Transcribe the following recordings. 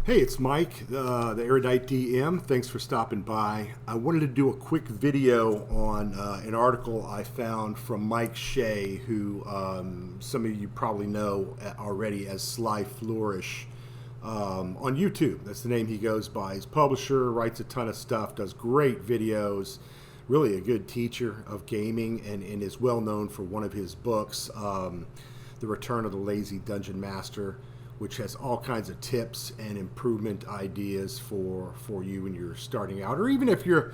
Hey, it's Mike, the Erudite DM. Thanks for stopping by. I wanted to do a quick video on an article I found from Mike Shea, who some of you probably know already as Sly Flourish on YouTube. That's the name he goes by. He's a publisher, writes a ton of stuff, does great videos, really a good teacher of gaming, and is well known for one of his books, The Return of the Lazy Dungeon Master, which has all kinds of tips and improvement ideas for you when you're starting out, or even if you're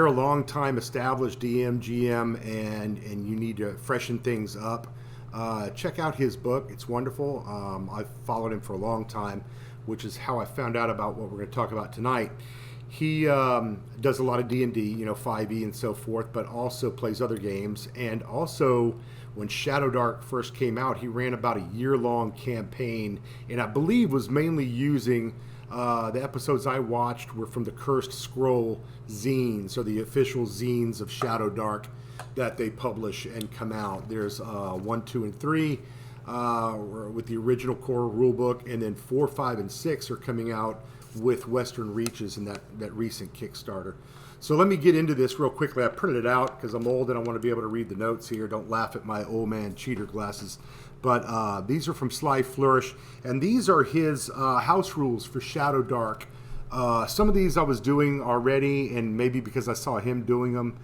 a long time established DM, GM, and you need to freshen things up. Check out his book; it's wonderful. I've followed him for a long time, which is how I found out about what we're going to talk about tonight. He does a lot of D&D, 5e and so forth, but also plays other games. And also, when Shadowdark first came out, he ran about a year-long campaign, and I believe was mainly using the episodes I watched were from the Cursed Scroll zines, so the official zines of Shadowdark that they publish and come out. There's 1, 2, and 3 with the original core rulebook, and then 4, 5, and 6 are coming out with Western Reaches in that recent Kickstarter. So let me get into this real quickly. I printed it out because I'm old and I want to be able to read the notes here. Don't laugh at my old man cheater glasses. But these are from Sly Flourish, and these are his house rules for Shadowdark. Some of these I was doing already, and maybe because I saw him doing them,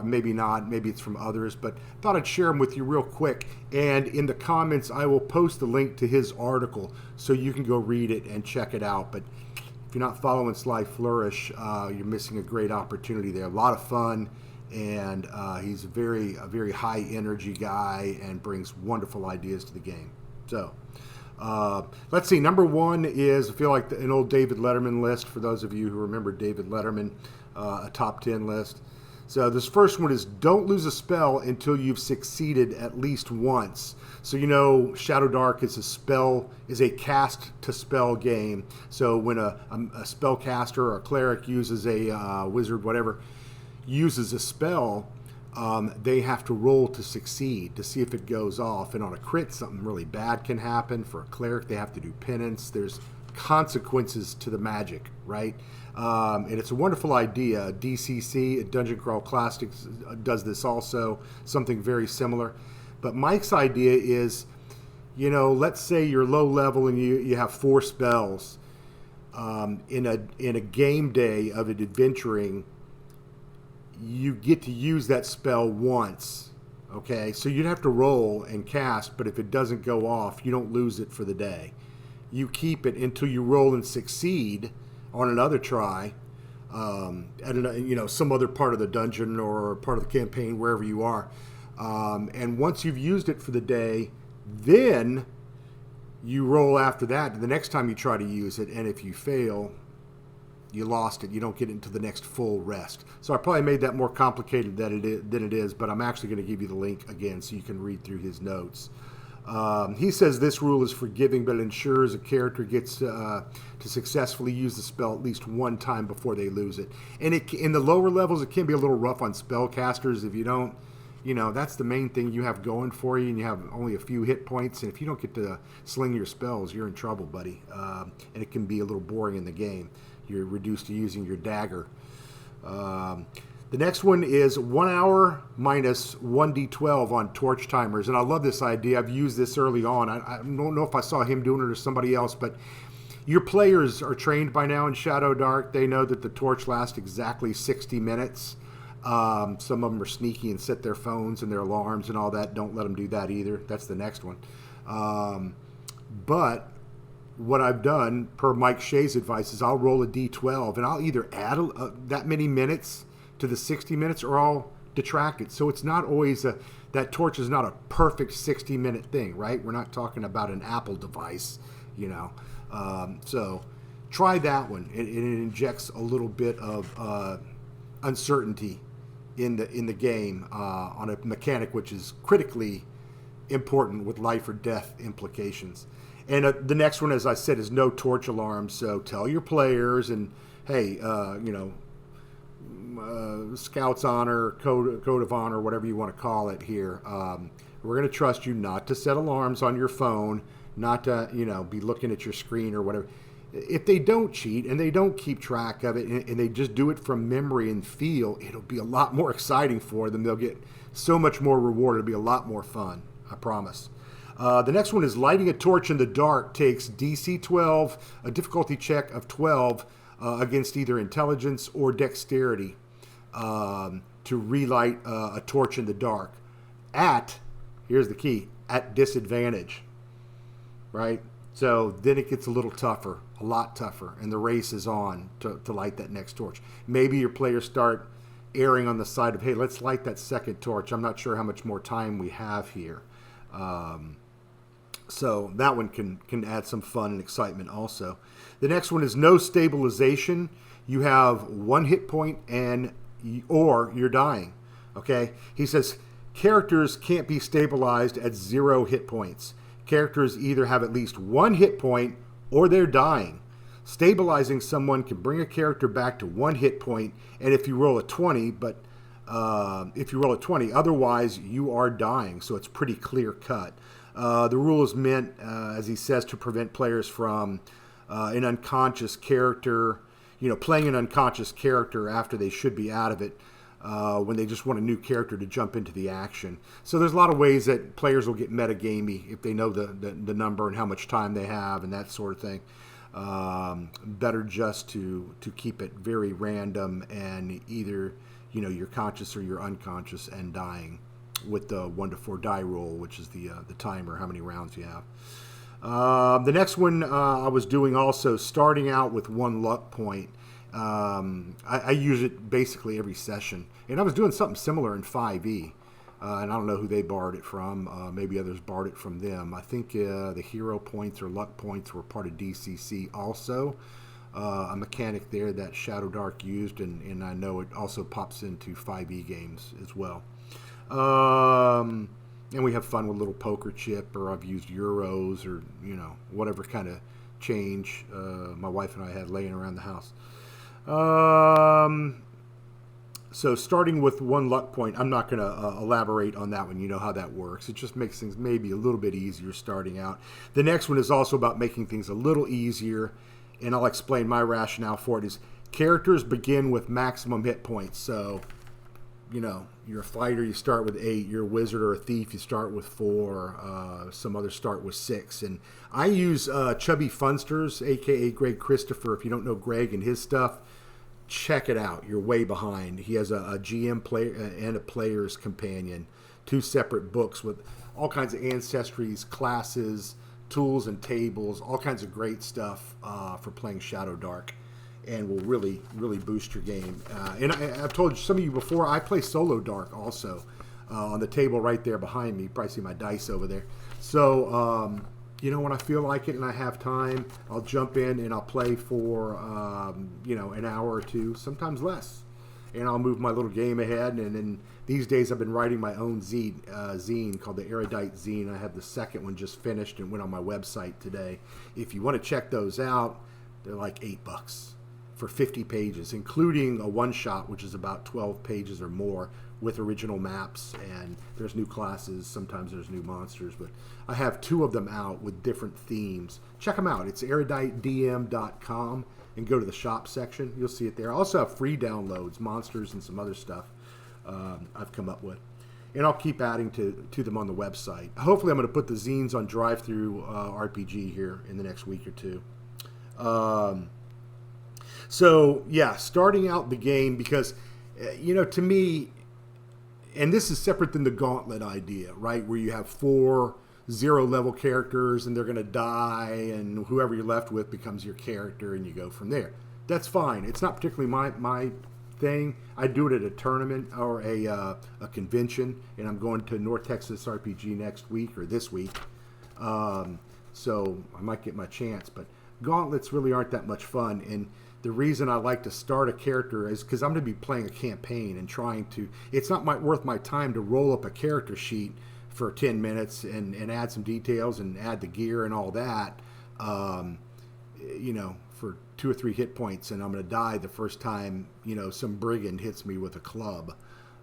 maybe not, maybe it's from others, but thought I'd share them with you real quick. And in the comments, I will post the link to his article so you can go read it and check it out. But if you're not following Sly Flourish, you're missing a great opportunity there. A lot of fun, and he's a very high energy guy and brings wonderful ideas to the game. So let's see. Number one is, I feel like an old David Letterman list for those of you who remember David Letterman, a top 10 list. So this first one is, don't lose a spell until you've succeeded at least once. So Shadowdark is a cast to spell game. So when a spellcaster or a cleric uses a wizard, whatever, uses a spell, they have to roll to succeed to see if it goes off. And on a crit, something really bad can happen. For a cleric, they have to do penance. There's consequences to the magic, right? And it's a wonderful idea. DCC, Dungeon Crawl Classics, does this also, something very similar. But Mike's idea is, let's say you're low level and you have 4 spells. In a game day of adventuring, you get to use that spell once. Okay, so you'd have to roll and cast, but if it doesn't go off, you don't lose it for the day. You keep it until you roll and succeed on another try at some other part of the dungeon or part of the campaign, wherever you are. And once you've used it for the day, then you roll after that the next time you try to use it. And if you fail, you lost it. You don't get into the next full rest. So I probably made that more complicated than it is, but I'm actually going to give you the link again so you can read through his notes. He says this rule is forgiving, but it ensures a character gets to successfully use the spell at least one time before they lose it. And in the lower levels, it can be a little rough on spellcasters if you don't, that's the main thing you have going for you, and you have only a few hit points. And if you don't get to sling your spells, you're in trouble, buddy. And it can be a little boring in the game. You're reduced to using your dagger. The next one is 1 hour minus 1d12 on torch timers. And I love this idea. I've used this early on. I don't know if I saw him doing it or somebody else, but your players are trained by now in Shadowdark. They know that the torch lasts exactly 60 minutes. Some of them are sneaky and set their phones and their alarms and all that. Don't let them do that either. That's the next one. But what I've done, per Mike Shea's advice, is I'll roll a d12, and I'll either add that many minutes to the 60 minutes, or I'll detract it. So it's not always that torch is not a perfect 60-minute thing, right? We're not talking about an Apple device, So try that one. It injects a little bit of uncertainty in the game on a mechanic which is critically important with life or death implications. And the next one, as I said, is no torch alarms. So tell your players, and hey, Scout's Honor, Code of Honor, whatever you want to call it here. We're going to trust you not to set alarms on your phone, not to, be looking at your screen or whatever. if they don't cheat and they don't keep track of it and they just do it from memory and feel, it'll be a lot more exciting for them. They'll get so much more reward. It'll be a lot more fun, I promise. The next one is lighting a torch in the dark takes DC 12, a difficulty check of 12 against either intelligence or dexterity to relight a torch in the dark at, here's the key, at disadvantage, right? So then it gets a little tougher, a lot tougher, and the race is on to light that next torch. Maybe your players start erring on the side of, hey, let's light that second torch. I'm not sure how much more time we have here. So that one can add some fun and excitement also. The next one is no stabilization. You have 1 hit point or you're dying. Okay? He says characters can't be stabilized at 0 hit points. Characters either have at least 1 hit point or they're dying. Stabilizing someone can bring a character back to 1 hit point, and if you roll a 20, otherwise you are dying. So it's pretty clear cut. The rule is meant, as he says, to prevent players from an unconscious character, playing an unconscious character after they should be out of it, when they just want a new character to jump into the action. So there's a lot of ways that players will get metagamey if they know the number and how much time they have and that sort of thing. Better just to keep it very random and either you're conscious or you're unconscious and dying with the 1 to 4 die roll, which is the timer, how many rounds you have. The next one I was doing also, starting out with 1 luck point. I use it basically every session, and I was doing something similar in 5e, and I don't know who they borrowed it from. Maybe others borrowed it from them. I think the hero points or luck points were part of DCC also. A mechanic there that Shadowdark used, and I know it also pops into 5e games as well. And we have fun with little poker chip, or I've used euros, or whatever kind of change my wife and I had laying around the house. So starting with 1 luck point, I'm not going to elaborate on that one. You know how that works. It just makes things maybe a little bit easier starting out. The next one is also about making things a little easier, and I'll explain my rationale for it. Is characters begin with maximum hit points. So you're a fighter, you start with 8. You're a wizard or a thief, you start with 4. Some others start with 6. And I use Chubby Funsters, a.k.a. Greg Christopher. If you don't know Greg and his stuff, check it out. You're way behind. He has a GM player and a player's companion. 2 separate books with all kinds of ancestries, classes, tools, and tables. All kinds of great stuff for playing Shadowdark. And will really, really boost your game. And I've told some of you before, I play Solo Dark also on the table right there behind me. You probably see my dice over there. So, when I feel like it and I have time, I'll jump in and I'll play for, an hour or 2, sometimes less. And I'll move my little game ahead. And then these days I've been writing my own zine called the Erudite Zine. I have the second one just finished and went on my website today. If you want to check those out, they're like $8. For 50 pages, including a one-shot, which is about 12 pages or more, with original maps, and there's new classes, sometimes there's new monsters, but I have 2 of them out with different themes. Check them out. It's eruditedm.com, and go to the shop section. You'll see it there. I also have free downloads, monsters, and some other stuff I've come up with. And I'll keep adding to them on the website. Hopefully I'm going to put the zines on Drive-Thru RPG here in the next week or 2. So, yeah, starting out the game, because, to me, and this is separate than the Gauntlet idea, right, where you have 4 0-level characters and they're going to die, and whoever you're left with becomes your character, and you go from there. That's fine. It's not particularly my thing. I do it at a tournament or a convention, and I'm going to North Texas RPG next week or this week, so I might get my chance, but Gauntlets really aren't that much fun, and the reason I like to start a character is because I'm going to be playing a campaign and trying to... It's not worth my time to roll up a character sheet for 10 minutes and add some details and add the gear and all that, for 2 or 3 hit points, and I'm going to die the first time, some brigand hits me with a club,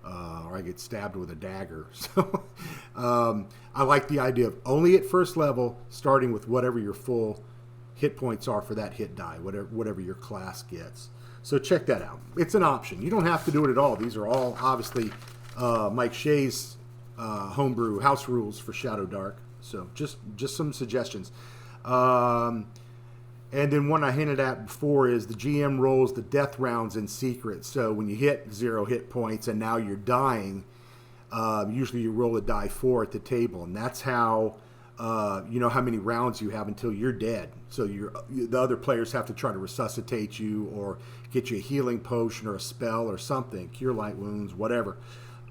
or I get stabbed with a dagger. So I like the idea of only at first level, starting with whatever your full hit points are for that hit die, whatever your class gets. So check that out. It's an option. You don't have to do it at all. These are all obviously Mike Shea's homebrew house rules for Shadowdark. So just some suggestions. And then one I hinted at before is the GM rolls the death rounds in secret. So when you hit 0 hit points and now you're dying, usually you roll a die 4 at the table, and that's how you know how many rounds you have until you're dead. So the other players have to try to resuscitate you or get you a healing potion or a spell or something, cure light wounds, whatever.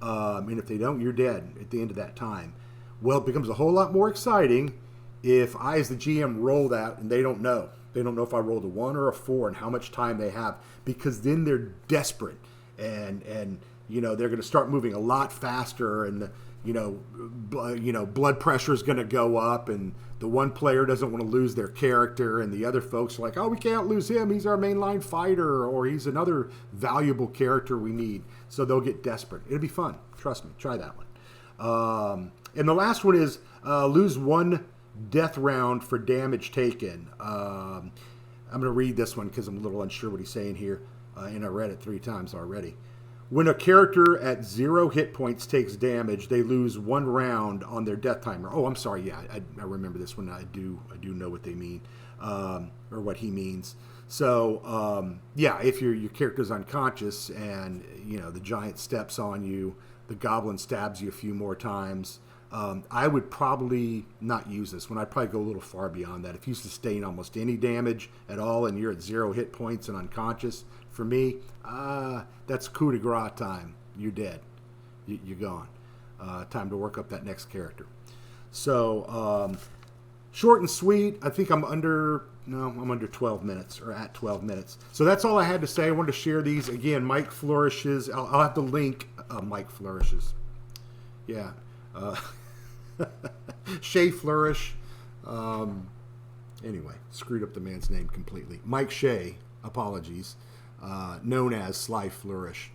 And if they don't, you're dead at the end of that time. Well, it becomes a whole lot more exciting if I, as the GM, roll that and they don't know. They don't know if I rolled a 1 or a 4 and how much time they have, because then they're desperate and you know they're going to start moving a lot faster, and blood pressure is going to go up, and the one player doesn't want to lose their character, and the other folks are like, oh, we can't lose him. He's our mainline fighter, or he's another valuable character we need. So they'll get desperate. It'll be fun. Trust me. Try that one. And the last one is lose 1 death round for damage taken. I'm going to read this one because I'm a little unsure what he's saying here, and I read it 3 times already. When a character at 0 hit points takes damage, they lose 1 round on their death timer. Oh, I'm sorry. Yeah, I remember this one. I do know what they mean, or what he means. So, yeah, if your character's unconscious and the giant steps on you, the goblin stabs you a few more times, I would probably not use this one. I'd probably go a little far beyond that. If you sustain almost any damage at all and you're at 0 hit points and unconscious, for me, that's coup de grace time. You're dead. You're gone. Time to work up that next character. So, short and sweet. I think I'm under 12 minutes, or at 12 minutes. So that's all I had to say. I wanted to share these. Again, Mike Flourishes. I'll have the link. Mike Flourishes. Yeah. Shea Flourish. Anyway, screwed up the man's name completely. Mike Shea, apologies, known as Sly Flourish.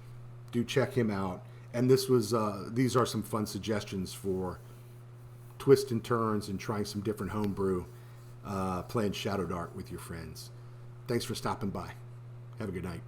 Do check him out. And these are some fun suggestions for twists and turns and trying some different homebrew, playing Shadowdark with your friends. Thanks for stopping by. Have a good night.